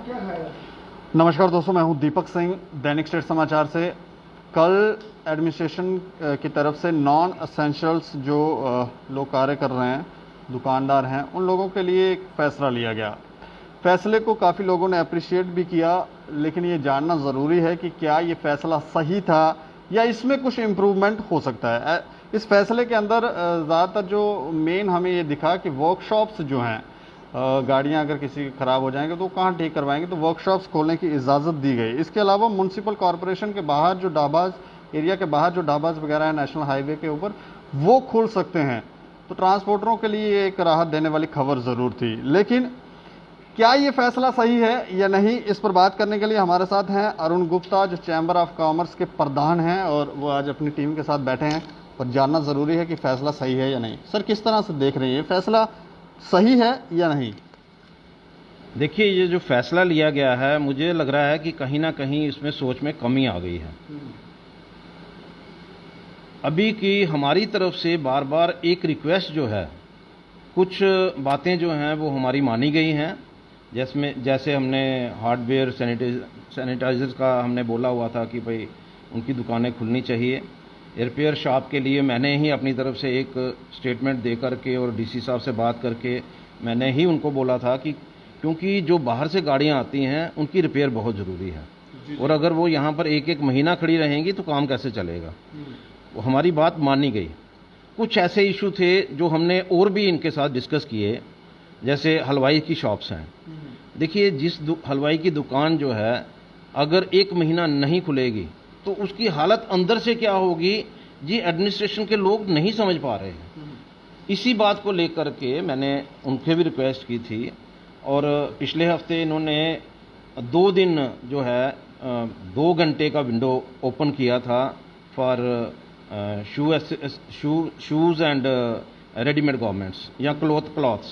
नमस्कार दोस्तों, मैं हूं दीपक सिंह, दैनिक स्टेट समाचार से। कल एडमिनिस्ट्रेशन की तरफ से नॉन एसेंशियल्स जो लोग कार्य कर रहे हैं, दुकानदार हैं, उन लोगों के लिए एक फ़ैसला लिया गया। फ़ैसले को काफ़ी लोगों ने अप्रिशिएट भी किया, लेकिन ये जानना ज़रूरी है कि क्या ये फ़ैसला सही था या इसमें कुछ इम्प्रूवमेंट हो सकता है। इस फैसले के अंदर ज़्यादातर जो मेन हमें ये दिखा कि वर्कशॉप्स जो हैं, गाड़ियां अगर किसी की ख़राब हो जाएंगे तो कहाँ ठीक करवाएंगे, तो वर्कशॉप्स खोलने की इजाज़त दी गई। इसके अलावा म्यूनसिपल कॉरपोरेशन के बाहर जो ढाबाज एरिया के बाहर जो ढाबाज वगैरह है नेशनल हाईवे के ऊपर, वो खोल सकते हैं। तो ट्रांसपोर्टरों के लिए एक राहत देने वाली खबर ज़रूर थी। लेकिन क्या ये फैसला सही है या नहीं, इस पर बात करने के लिए हमारे साथ हैं अरुण गुप्ता, जो चैम्बर ऑफ कॉमर्स के प्रधान हैं, और वो आज अपनी टीम के साथ बैठे हैं। और जानना ज़रूरी है कि फ़ैसला सही है या नहीं। सर, किस तरह से देख रहे हैं, ये फैसला सही है या नहीं? देखिए, ये जो फैसला लिया गया है, मुझे लग रहा है कि कहीं ना कहीं इसमें सोच में कमी आ गई है। अभी की हमारी तरफ से बार बार एक रिक्वेस्ट जो है, कुछ बातें जो हैं वो हमारी मानी गई हैं। जैसे हमने हार्डवेयर सैनिटाइजर्स का हमने बोला हुआ था कि भाई उनकी दुकानें खुलनी चाहिए। रिपेयर शॉप के लिए मैंने ही अपनी तरफ से एक स्टेटमेंट दे करके और डीसी साहब से बात करके मैंने ही उनको बोला था कि क्योंकि जो बाहर से गाड़ियां आती हैं उनकी रिपेयर बहुत ज़रूरी है, और अगर वो यहाँ पर एक एक महीना खड़ी रहेंगी तो काम कैसे चलेगा। वो हमारी बात मानी गई। कुछ ऐसे इशू थे जो हमने और भी इनके साथ डिस्कस किए, जैसे हलवाई की शॉप्स हैं। देखिए, जिस हलवाई की दुकान जो है अगर एक महीना नहीं खुलेगी तो उसकी हालत अंदर से क्या होगी, जी एडमिनिस्ट्रेशन के लोग नहीं समझ पा रहे हैं। इसी बात को लेकर के मैंने उनके भी रिक्वेस्ट की थी, और पिछले हफ्ते इन्होंने 2 दिन जो है 2 घंटे का विंडो ओपन किया था for shoes and readymade garments या क्लॉथ्स।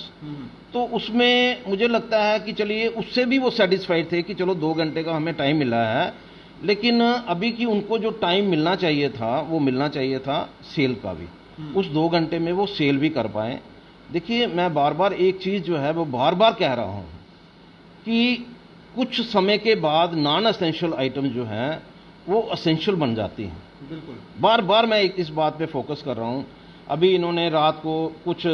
तो उसमें मुझे लगता है कि चलिए उससे भी वो सेटिस्फाइड थे कि चलो 2 घंटे का हमें टाइम मिला है, लेकिन अभी कि उनको जो टाइम मिलना चाहिए था वो मिलना चाहिए था सेल का भी। उस 2 घंटे में वो सेल भी कर पाएँ। देखिए, मैं बार बार एक चीज़ जो है वो बार बार कह रहा हूँ कि कुछ समय के बाद नॉन असेंशियल आइटम जो हैं वो असेंशियल बन जाती हैं। बिल्कुल, बार बार मैं इस बात पे फोकस कर रहा हूँ। अभी इन्होंने रात को कुछ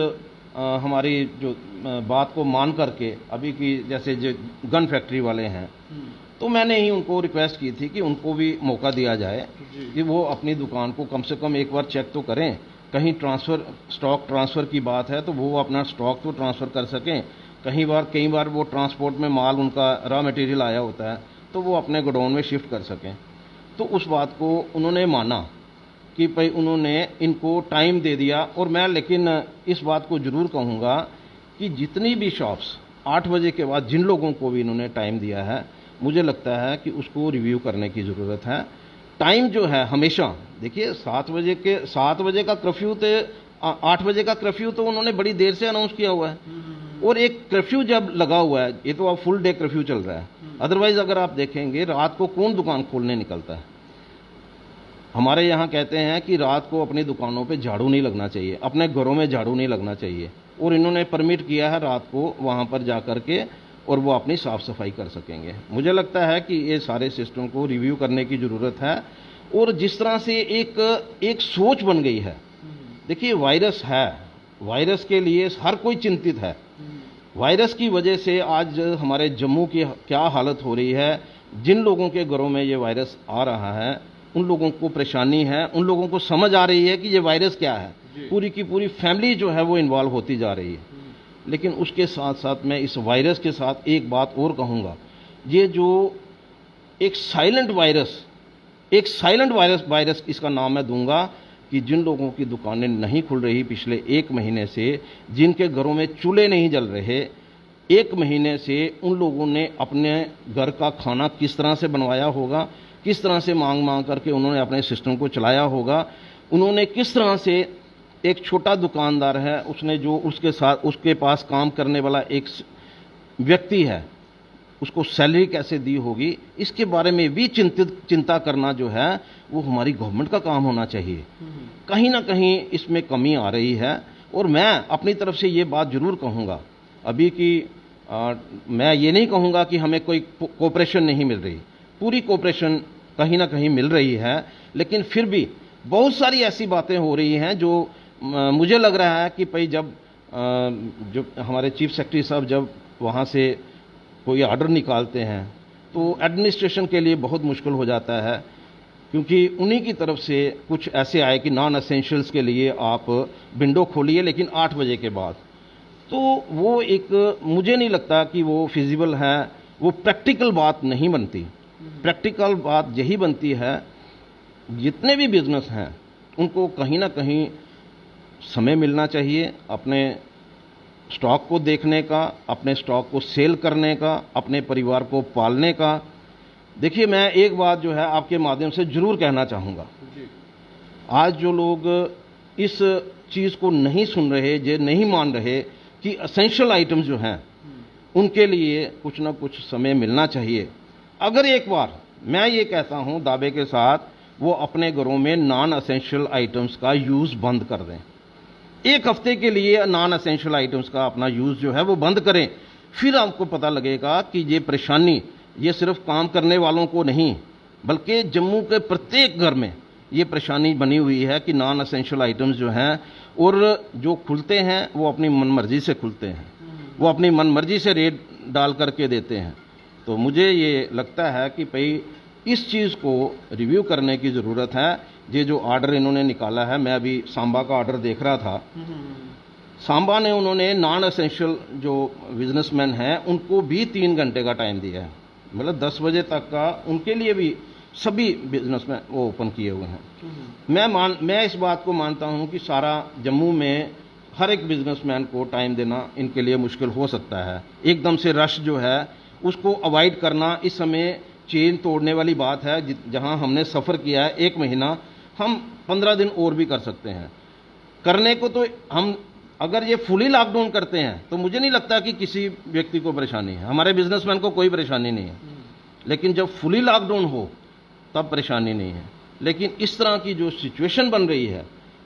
हमारी जो बात को मान करके, अभी की जैसे जो गन फैक्ट्री वाले हैं, तो मैंने ही उनको रिक्वेस्ट की थी कि उनको भी मौका दिया जाए कि वो अपनी दुकान को कम से कम एक बार चेक तो करें। कहीं स्टॉक ट्रांसफ़र की बात है तो वो अपना स्टॉक तो ट्रांसफ़र कर सकें। कई बार वो ट्रांसपोर्ट में माल उनका रॉ मटेरियल आया होता है तो वो अपने गोडाउन में शिफ्ट कर सकें। तो उस बात को उन्होंने माना कि भाई उन्होंने इनको टाइम दे दिया। और मैं लेकिन इस बात को ज़रूर कहूँगा कि जितनी भी शॉप्स 8 बजे के बाद जिन लोगों को भी इन्होंने टाइम दिया है, मुझे लगता है कि उसको रिव्यू करने की ज़रूरत है। टाइम जो है हमेशा, देखिए 7 बजे का कर्फ्यू तो 8 बजे का कर्फ्यू तो उन्होंने बड़ी देर से अनाउंस किया हुआ है, और एक कर्फ्यू जब लगा हुआ है, ये तो अब फुल डे कर्फ्यू चल रहा है। अदरवाइज अगर आप देखेंगे रात को कौन दुकान खोलने निकलता है। हमारे यहाँ कहते हैं कि रात को अपनी दुकानों पे झाड़ू नहीं लगना चाहिए, अपने घरों में झाड़ू नहीं लगना चाहिए, और इन्होंने परमिट किया है रात को वहाँ पर जा कर के और वो अपनी साफ़ सफाई कर सकेंगे। मुझे लगता है कि ये सारे सिस्टम को रिव्यू करने की ज़रूरत है। और जिस तरह से एक सोच बन गई है, देखिए वायरस है, वायरस के लिए हर कोई चिंतित है। वायरस की वजह से आज हमारे जम्मू की क्या हालत हो रही है, जिन लोगों के घरों में ये वायरस आ रहा है उन लोगों को परेशानी है, उन लोगों को समझ आ रही है कि ये वायरस क्या है। पूरी की पूरी फैमिली जो है वो इन्वॉल्व होती जा रही है। लेकिन उसके साथ साथ मैं इस वायरस के साथ एक बात और कहूँगा, ये जो एक साइलेंट वायरस इसका नाम मैं दूंगा, कि जिन लोगों की दुकानें नहीं खुल रही पिछले 1 महीने से, जिनके घरों में चूल्हे नहीं जल रहे 1 महीने से, उन लोगों ने अपने घर का खाना किस तरह से बनवाया होगा, किस तरह से मांग करके उन्होंने अपने सिस्टम को चलाया होगा। उन्होंने किस तरह से, एक छोटा दुकानदार है, उसने जो उसके पास काम करने वाला एक व्यक्ति है, उसको सैलरी कैसे दी होगी, इसके बारे में भी चिंता करना जो है वो हमारी गवर्नमेंट का काम होना चाहिए। कहीं ना कहीं इसमें कमी आ रही है। और मैं अपनी तरफ से ये बात ज़रूर कहूँगा, अभी की मैं ये नहीं कहूँगा कि हमें कोई कोऑपरेशन नहीं मिल रही, पूरी कोऑपरेशन कहीं ना कहीं मिल रही है, लेकिन फिर भी बहुत सारी ऐसी बातें हो रही हैं जो मुझे लग रहा है कि भाई जब जो हमारे चीफ सेक्रेटरी साहब जब वहाँ से कोई ऑर्डर निकालते हैं तो एडमिनिस्ट्रेशन के लिए बहुत मुश्किल हो जाता है, क्योंकि उन्हीं की तरफ से कुछ ऐसे आए कि नॉन एसेंशियल्स के लिए आप विंडो खोलिए लेकिन 8 बजे के बाद। तो वो एक मुझे नहीं लगता कि वो फिजिबल है, वो प्रैक्टिकल बात नहीं बनती। प्रैक्टिकल बात यही बनती है, जितने भी बिजनेस हैं उनको कहीं ना कहीं समय मिलना चाहिए अपने स्टॉक को देखने का, अपने स्टॉक को सेल करने का, अपने परिवार को पालने का। देखिए, मैं एक बात जो है आपके माध्यम से जरूर कहना चाहूँगा, आज जो लोग इस चीज़ को नहीं सुन रहे, जो नहीं मान रहे कि असेंशियल आइटम्स जो हैं उनके लिए कुछ ना कुछ समय मिलना चाहिए। अगर एक बार मैं ये कहता हूँ दावे के साथ, वो अपने घरों में नॉन असेंशियल आइटम्स का यूज़ बंद कर दें, एक हफ्ते के लिए नॉन असेंशियल आइटम्स का अपना यूज़ जो है वो बंद करें, फिर आपको पता लगेगा कि ये परेशानी ये सिर्फ काम करने वालों को नहीं बल्कि जम्मू के प्रत्येक घर में ये परेशानी बनी हुई है कि नॉन असेंशियल आइटम्स जो हैं और जो खुलते हैं वो अपनी मनमर्जी से खुलते हैं, वो अपनी मनमर्जी से रेट डाल करके देते हैं। तो मुझे ये लगता है कि भाई इस चीज़ को रिव्यू करने की ज़रूरत है। ये जो ऑर्डर इन्होंने निकाला है, मैं अभी सांबा का ऑर्डर देख रहा था, सांबा ने उन्होंने नॉन एसेंशियल जो बिजनेसमैन हैं उनको भी 3 घंटे का टाइम दिया है, मतलब 10 बजे तक का उनके लिए भी सभी बिजनेसमैन वो ओपन किए हुए हैं। मैं इस बात को मानता हूं कि सारा जम्मू में हर एक बिजनेसमैन को टाइम देना इनके लिए मुश्किल हो सकता है। एकदम से रश जो है उसको अवॉइड करना इस समय चेन तोड़ने वाली बात है। जहां हमने सफ़र किया है 1 महीना, हम 15 दिन और भी कर सकते हैं करने को। तो हम अगर ये फुली लॉकडाउन करते हैं तो मुझे नहीं लगता कि किसी व्यक्ति को परेशानी है, हमारे बिजनेसमैन को कोई परेशानी नहीं है। लेकिन जब फुली लॉकडाउन हो तब परेशानी नहीं है। लेकिन इस तरह की जो सिचुएशन बन रही है,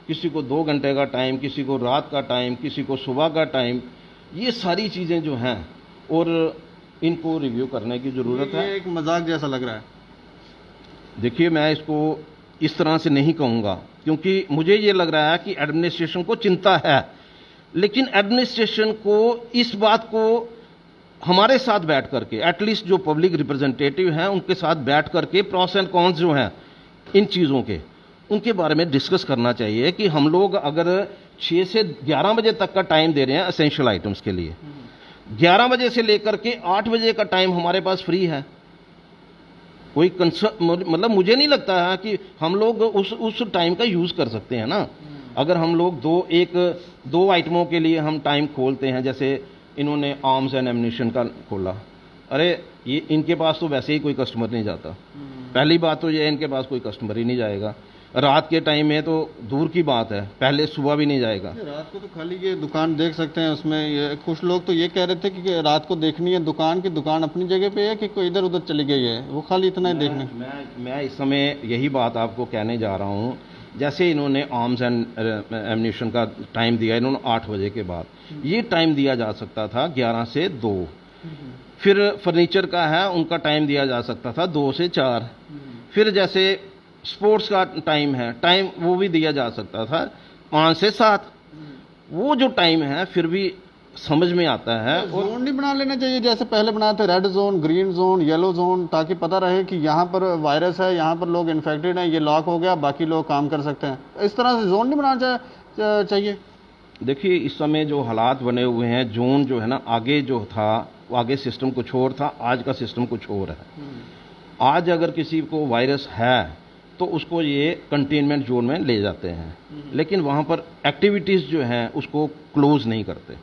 किसी को 2 घंटे का टाइम, किसी को रात का टाइम, किसी को सुबह का टाइम, ये सारी चीज़ें जो हैं और इनको रिव्यू करने की ज़रूरत है। एक मजाक जैसा लग रहा है। देखिए, मैं इसको इस तरह से नहीं कहूँगा, क्योंकि मुझे ये लग रहा है कि एडमिनिस्ट्रेशन को चिंता है, लेकिन एडमिनिस्ट्रेशन को इस बात को हमारे साथ बैठ करके, एटलीस्ट जो पब्लिक रिप्रेजेंटेटिव हैं उनके साथ बैठ करके प्रॉस एंड कॉन्स जो हैं इन चीज़ों के, उनके बारे में डिस्कस करना चाहिए कि हम लोग अगर 6 से 11 बजे तक का टाइम दे रहे हैं एसेंशियल आइटम्स के लिए, 11 बजे से लेकर के 8 बजे का टाइम हमारे पास फ्री है, कोई मतलब मुझे नहीं लगता है कि हम लोग उस टाइम का यूज़ कर सकते हैं ना। अगर हम लोग दो आइटमों के लिए हम टाइम खोलते हैं, जैसे इन्होंने आर्म्स एंड एम्यूनिशन का खोला, अरे ये इनके पास तो वैसे ही कोई कस्टमर नहीं जाता। पहली बात तो ये है, इनके पास कोई कस्टमर ही नहीं जाएगा। रात के टाइम में तो दूर की बात है, पहले सुबह भी नहीं जाएगा। रात को तो खाली ये दुकान देख सकते हैं, उसमें ये कुछ लोग तो ये कह रहे थे कि रात को देखनी है दुकान की, दुकान अपनी जगह पे है कि कोई इधर उधर चली गई है, वो खाली इतना ही देखना। मैं इस समय यही बात आपको कहने जा रहा हूँ। जैसे इन्होंने आर्म्स एंड एम्यूनिशन का टाइम दिया, इन्होंने 8 बजे के बाद, ये टाइम दिया जा सकता था 11 से 2। फिर फर्नीचर का है, उनका टाइम दिया जा सकता था 2 से 4। फिर जैसे स्पोर्ट्स का टाइम है, टाइम वो भी दिया जा सकता था 5 से 7। वो जो टाइम है फिर भी समझ में आता है। और जोन नहीं बना लेना चाहिए जैसे पहले बनाए थे, red zone, green zone, yellow zone, ताकि पता रहे कि यहाँ पर वायरस है, यहाँ पर लोग इन्फेक्टेड हैं, ये लॉक हो गया, बाकी लोग काम कर सकते हैं। इस तरह से जोन नहीं बनाना चाहिए। देखिए, इस समय जो हालात बने हुए हैं, जोन जो है ना, आगे जो था वो आगे सिस्टम कुछ और था, आज का सिस्टम कुछ और है। आज अगर किसी को वायरस है तो उसको ये कंटेनमेंट जोन में ले जाते हैं, लेकिन वहाँ पर एक्टिविटीज़ जो हैं उसको क्लोज नहीं करते।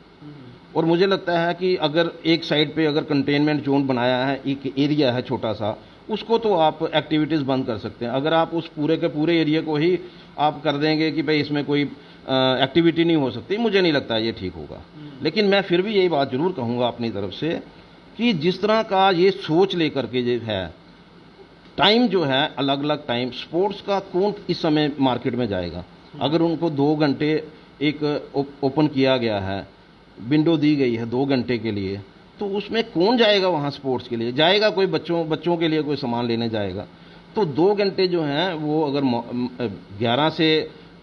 और मुझे लगता है कि अगर एक साइड पे अगर कंटेनमेंट जोन बनाया है, एक एरिया है छोटा सा, उसको तो आप एक्टिविटीज़ बंद कर सकते हैं। अगर आप उस पूरे के पूरे एरिया को ही आप कर देंगे कि भाई इसमें कोई एक्टिविटी नहीं हो सकती, मुझे नहीं लगता ये ठीक होगा। लेकिन मैं फिर भी यही बात ज़रूर कहूँगा अपनी तरफ से कि जिस तरह का ये सोच लेकर के जो है, टाइम जो है अलग अलग टाइम, स्पोर्ट्स का कौन इस समय मार्केट में जाएगा? अगर उनको 2 घंटे एक ओपन किया गया है, विंडो दी गई है 2 घंटे के लिए, तो उसमें कौन जाएगा वहाँ स्पोर्ट्स के लिए? जाएगा कोई बच्चों के लिए कोई सामान लेने जाएगा। तो 2 घंटे जो हैं वो अगर 11 से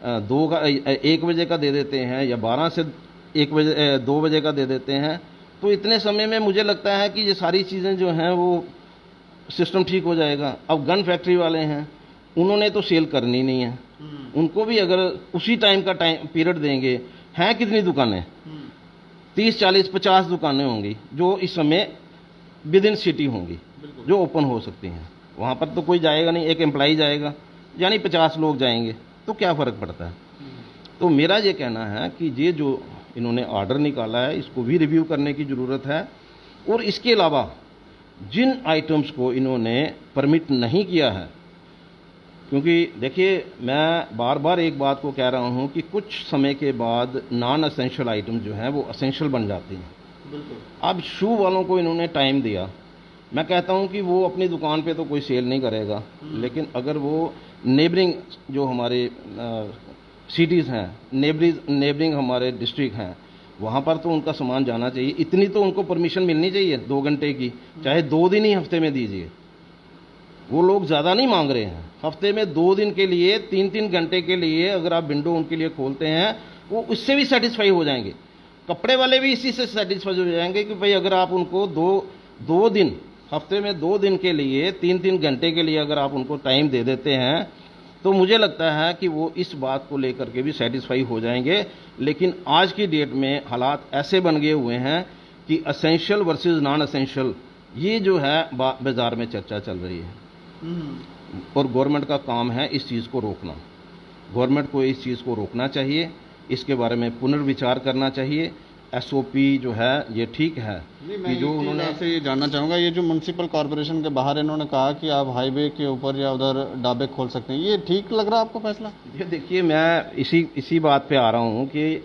1 बजे का दे देते हैं या 12 से 2 बजे का दे देते हैं, तो इतने समय में मुझे लगता है कि ये सारी चीज़ें जो हैं वो सिस्टम ठीक हो जाएगा। अब गन फैक्ट्री वाले हैं, उन्होंने तो सेल करनी नहीं है, उनको भी अगर उसी टाइम पीरियड देंगे, हैं कितनी दुकानें? 30, 40, 50 दुकानें होंगी जो इस समय विद इन सिटी होंगी, जो ओपन हो सकती हैं। वहाँ पर तो कोई जाएगा नहीं, एक एम्प्लॉई जाएगा, यानी 50 लोग जाएंगे, तो क्या फ़र्क पड़ता है? तो मेरा ये कहना है कि ये जो इन्होंने ऑर्डर निकाला है, इसको भी रिव्यू करने की ज़रूरत है। और इसके अलावा जिन आइटम्स को इन्होंने परमिट नहीं किया है, क्योंकि देखिए मैं बार बार एक बात को कह रहा हूँ कि कुछ समय के बाद नॉन असेंशियल आइटम जो हैं वो असेंशियल बन जाती हैं। बिल्कुल। अब शू वालों को इन्होंने टाइम दिया, मैं कहता हूँ कि वो अपनी दुकान पे तो कोई सेल नहीं करेगा, लेकिन अगर वो नेबरिंग जो हमारे सिटीज़ हैं, नेबरिंग हमारे डिस्ट्रिक्ट हैं, वहाँ पर तो उनका सामान जाना चाहिए। इतनी तो उनको परमिशन मिलनी चाहिए 2 घंटे की, चाहे 2 दिन ही हफ्ते में दीजिए। वो लोग ज़्यादा नहीं मांग रहे हैं, हफ्ते में 2 दिन के लिए 3-3 घंटे के लिए अगर आप विंडो उनके लिए खोलते हैं, वो उससे भी सेटिस्फाई हो जाएंगे। कपड़े वाले भी इसी से सेटिस्फाई हो जाएंगे कि भाई अगर आप उनको दो दिन, हफ्ते में 2 दिन के लिए 3-3 घंटे के लिए अगर आप उनको टाइम दे देते हैं, तो मुझे लगता है कि वो इस बात को लेकर के भी सेटिस्फाई हो जाएंगे। लेकिन आज की डेट में हालात ऐसे बन गए हुए हैं कि असेंशियल वर्सेस नॉन असेंशियल, ये जो है बाज़ार में चर्चा चल रही है। और गवर्नमेंट का काम है इस चीज़ को रोकना। गवर्नमेंट को इस चीज़ को रोकना चाहिए, इसके बारे में पुनर्विचार करना चाहिए। एसओपी जो है ये ठीक है कि जो उन्होंने से ये जानना चाहूँगा, ये जो म्यूनसिपल कॉरपोरेशन के बाहर इन्होंने कहा कि आप हाईवे के ऊपर या उधर ढाबे खोल सकते हैं, ये ठीक लग रहा है आपको फैसला? ये देखिए मैं इसी बात पे आ रहा हूँ कि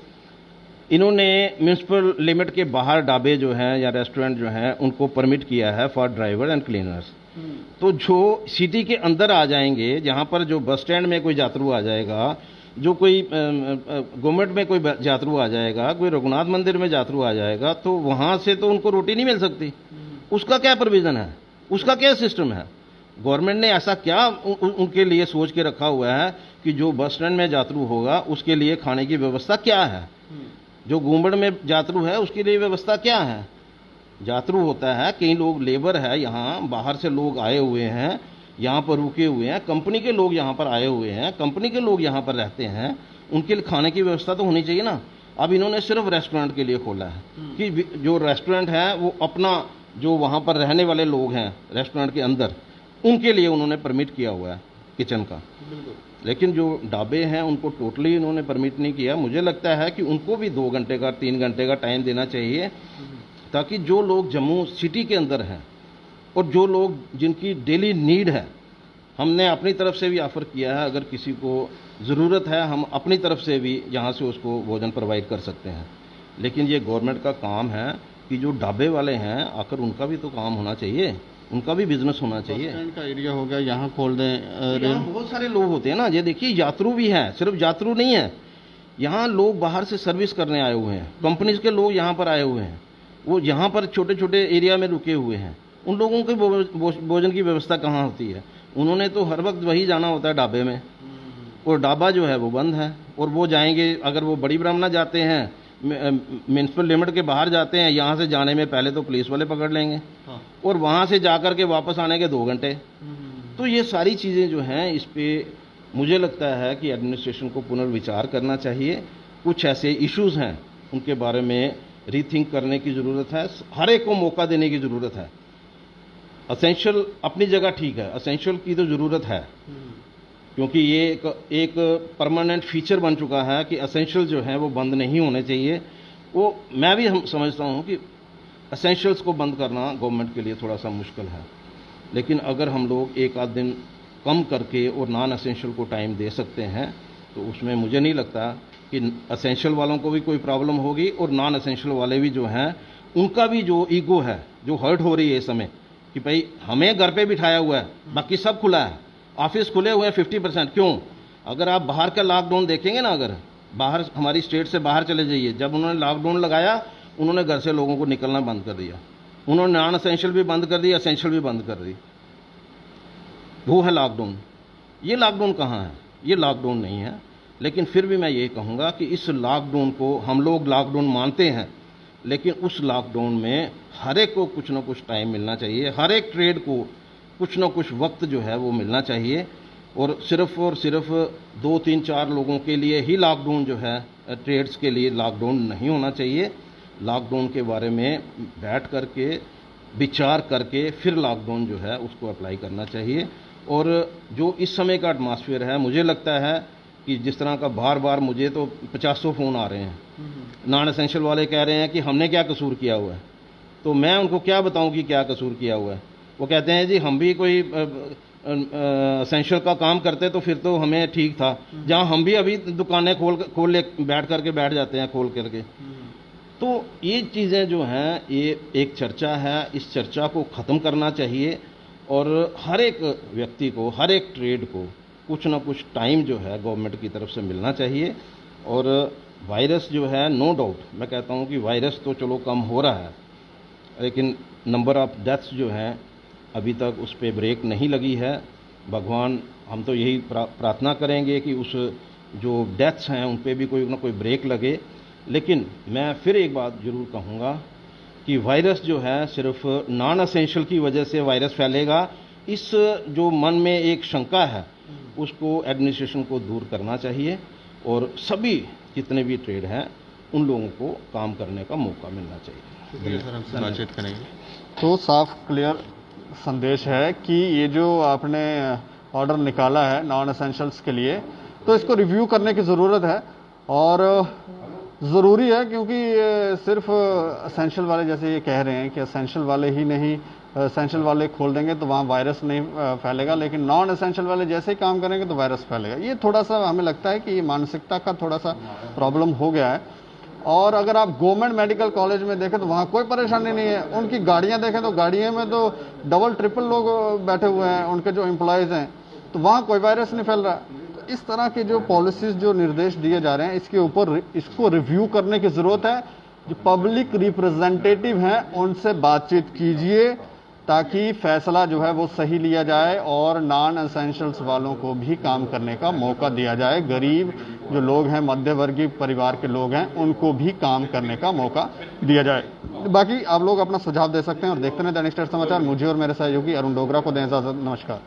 इन्होंने म्यूनसिपल लिमिट के बाहर ढाबे जो हैं या रेस्टोरेंट जो हैं उनको परमिट किया है फॉर ड्राइवर एंड क्लीनर्स। तो जो सिटी के अंदर आ जाएंगे, जहाँ पर जो बस स्टैंड में कोई यात्रु आ जाएगा, जो कोई गवर्नमेंट में कोई यात्रु आ जाएगा, कोई रघुनाथ मंदिर में यात्रु आ जाएगा, तो वहाँ से तो उनको रोटी नहीं मिल सकती। उसका क्या प्रोविज़न है, उसका क्या सिस्टम है? गवर्नमेंट ने ऐसा क्या उनके लिए सोच के रखा हुआ है कि जो बस स्टैंड में यात्रु होगा उसके लिए खाने की व्यवस्था क्या है? जो घूमड़ में यात्रु है उसके लिए व्यवस्था क्या है? यात्रु होता है, कई लोग लेबर है, यहाँ बाहर से लोग आए हुए हैं, यहाँ पर रुके हुए हैं, कंपनी के लोग यहाँ पर आए हुए हैं, कंपनी के लोग यहाँ पर रहते हैं, उनके लिए खाने की व्यवस्था तो होनी चाहिए ना। अब इन्होंने सिर्फ रेस्टोरेंट के लिए खोला है कि जो रेस्टोरेंट है वो अपना जो वहाँ पर रहने वाले लोग हैं रेस्टोरेंट के अंदर, उनके लिए उन्होंने परमिट किया हुआ है किचन का। लेकिन जो ढाबे हैं उनको टोटली इन्होंने परमिट नहीं किया। मुझे लगता है कि उनको भी 2 घंटे का 3 घंटे का टाइम देना चाहिए, ताकि जो लोग जम्मू सिटी के अंदर हैं और जो लोग जिनकी डेली नीड है, हमने अपनी तरफ से भी ऑफ़र किया है, अगर किसी को ज़रूरत है हम अपनी तरफ से भी यहाँ से उसको भोजन प्रोवाइड कर सकते हैं। लेकिन ये गवर्नमेंट का काम है कि जो ढाबे वाले हैं आकर उनका भी तो काम होना चाहिए, उनका भी बिजनेस होना चाहिए। स्टैंड का एरिया हो गया, यहाँ खोल दें। यहाँ बहुत सारे लोग होते हैं ना, ये देखिए यात्रु भी हैं, सिर्फ यात्रु नहीं है, यहाँ लोग बाहर से सर्विस करने आए हुए हैं, कंपनीज के लोग यहाँ पर आए हुए हैं, वो यहाँ पर छोटे छोटे एरिया में रुके हुए हैं। उन लोगों के भोजन की व्यवस्था कहाँ होती है? उन्होंने तो हर वक्त वही जाना होता है ढाबे में, और ढाबा जो है वो बंद है। और वो जाएंगे, अगर वो बड़ी ब्राह्मणा जाते हैं, म्यूनसिपल लिमिट के बाहर जाते हैं, यहाँ से जाने में पहले तो पुलिस वाले पकड़ लेंगे, और वहाँ से जाकर के वापस आने के 2 घंटे। तो ये सारी चीज़ें जो हैं, इस पर मुझे लगता है कि एडमिनिस्ट्रेशन को पुनर्विचार करना चाहिए। कुछ ऐसे इश्यूज़ हैं उनके बारे में रीथिंक करने की ज़रूरत है, हर एक को मौका देने की ज़रूरत है। असेंशियल अपनी जगह ठीक है, असेंशियल की तो ज़रूरत है, क्योंकि ये एक परमानेंट फीचर बन चुका है कि असेंशियल जो है वो बंद नहीं होने चाहिए। वो मैं भी समझता हूँ कि असेंशियल्स को बंद करना गवर्नमेंट के लिए थोड़ा सा मुश्किल है, लेकिन अगर हम लोग 1 आध दिन कम करके और नॉन असेंशियल को टाइम दे सकते हैं, तो उसमें मुझे नहीं लगता कि असेंशियल वालों को भी कोई प्रॉब्लम होगी, और नॉन असेंशियल वाले भी जो हैं उनका भी जो ईगो है, जो हर्ट हो रही है इस समय कि भाई हमें घर पे बिठाया हुआ है, बाकी सब खुला है, ऑफिस खुले हुए हैं 50%। क्यों? अगर आप बाहर का लॉकडाउन देखेंगे ना, अगर बाहर हमारी स्टेट से बाहर चले जाइए, जब उन्होंने लॉकडाउन लगाया उन्होंने घर से लोगों को निकलना बंद कर दिया। उन्होंने नॉन असेंशियल भी बंद कर दी, असेंशियल भी बंद कर दी। वो है लॉकडाउन। ये लॉकडाउन कहाँ है? ये लॉकडाउन नहीं है। लेकिन फिर भी मैं ये कहूँगा कि इस लॉकडाउन को हम लोग लॉकडाउन मानते हैं, लेकिन उस लॉकडाउन में हर एक को कुछ ना कुछ टाइम मिलना चाहिए, हर एक ट्रेड को कुछ ना कुछ वक्त जो है वो मिलना चाहिए। और सिर्फ 2, 3, 4 लोगों के लिए ही लॉकडाउन जो है, ट्रेड्स के लिए लॉकडाउन नहीं होना चाहिए। लॉकडाउन के बारे में बैठ करके विचार करके फिर लॉकडाउन जो है उसको अप्लाई करना चाहिए। और जो इस समय का एटमॉस्फेयर है, मुझे लगता है कि जिस तरह का बार बार मुझे तो 50 फ़ोन आ रहे हैं, नॉन एसेंशियल वाले कह रहे हैं कि हमने क्या कसूर किया हुआ है। तो मैं उनको क्या बताऊं कि क्या कसूर किया हुआ है? वो कहते हैं जी हम भी कोई एसेंशियल का काम करते तो फिर तो हमें ठीक था, जहां हम भी अभी दुकानें खोल ले बैठ जाते हैं खोल करके। तो ये चीज़ें जो हैं, ये एक चर्चा है, इस चर्चा को ख़त्म करना चाहिए। और हर एक व्यक्ति को, हर एक ट्रेड को कुछ ना कुछ टाइम जो है गवर्नमेंट की तरफ से मिलना चाहिए। और वायरस जो है, नो डाउट मैं कहता हूँ कि वायरस तो चलो कम हो रहा है, लेकिन नंबर ऑफ़ डेथ्स जो हैं अभी तक उस पर ब्रेक नहीं लगी है। भगवान, हम तो यही प्रार्थना करेंगे कि उस जो डेथ्स हैं उन पे भी कोई ना कोई ब्रेक लगे। लेकिन मैं फिर एक बात ज़रूर कहूँगा कि वायरस जो है सिर्फ नॉन असेंशियल की वजह से वायरस फैलेगा, इस जो मन में एक शंका है उसको एडमिनिस्ट्रेशन को दूर करना चाहिए। और सभी जितने भी ट्रेड हैं उन लोगों को काम करने का मौका मिलना चाहिए। सर, हमसे बातचीत करेंगे। तो साफ क्लियर संदेश है कि ये जो आपने ऑर्डर निकाला है नॉन एसेंशियल्स के लिए, तो इसको रिव्यू करने की ज़रूरत है। और ज़रूरी है क्योंकि ये सिर्फ एसेंशियल वाले, जैसे ये कह रहे हैं कि एसेंशियल वाले ही नहीं, एसेंशियल वाले खोल देंगे तो वहाँ वायरस नहीं फैलेगा, लेकिन नॉन एसेंशियल वाले जैसे ही काम करेंगे तो वायरस फैलेगा। ये थोड़ा सा हमें लगता है कि ये मानसिकता का थोड़ा सा प्रॉब्लम हो गया है। और अगर आप गवर्नमेंट मेडिकल कॉलेज में देखें तो वहाँ कोई परेशानी नहीं है। उनकी गाड़ियाँ देखें तो गाड़ियों में तो डबल ट्रिपल लोग बैठे हुए हैं, उनके जो एम्प्लॉयज़ हैं, तो वहाँ कोई वायरस नहीं फैल रहा। तो इस तरह के जो पॉलिसीज़, जो निर्देश दिए जा रहे हैं, इसके ऊपर इसको रिव्यू करने की ज़रूरत है। जो पब्लिक रिप्रेजेंटेटिव हैं उनसे बातचीत कीजिए ताकि फैसला जो है वो सही लिया जाए और नॉन एसेंशियल्स वालों को भी काम करने का मौका दिया जाए। गरीब जो लोग हैं, मध्यवर्गीय परिवार के लोग हैं, उनको भी काम करने का मौका दिया जाए। बाकी आप लोग अपना सुझाव दे सकते हैं और देखते रहें दैनिक स्टेट समाचार। मुझे और मेरे सहयोगी अरुण डोगरा को दें इजाज़त। नमस्कार।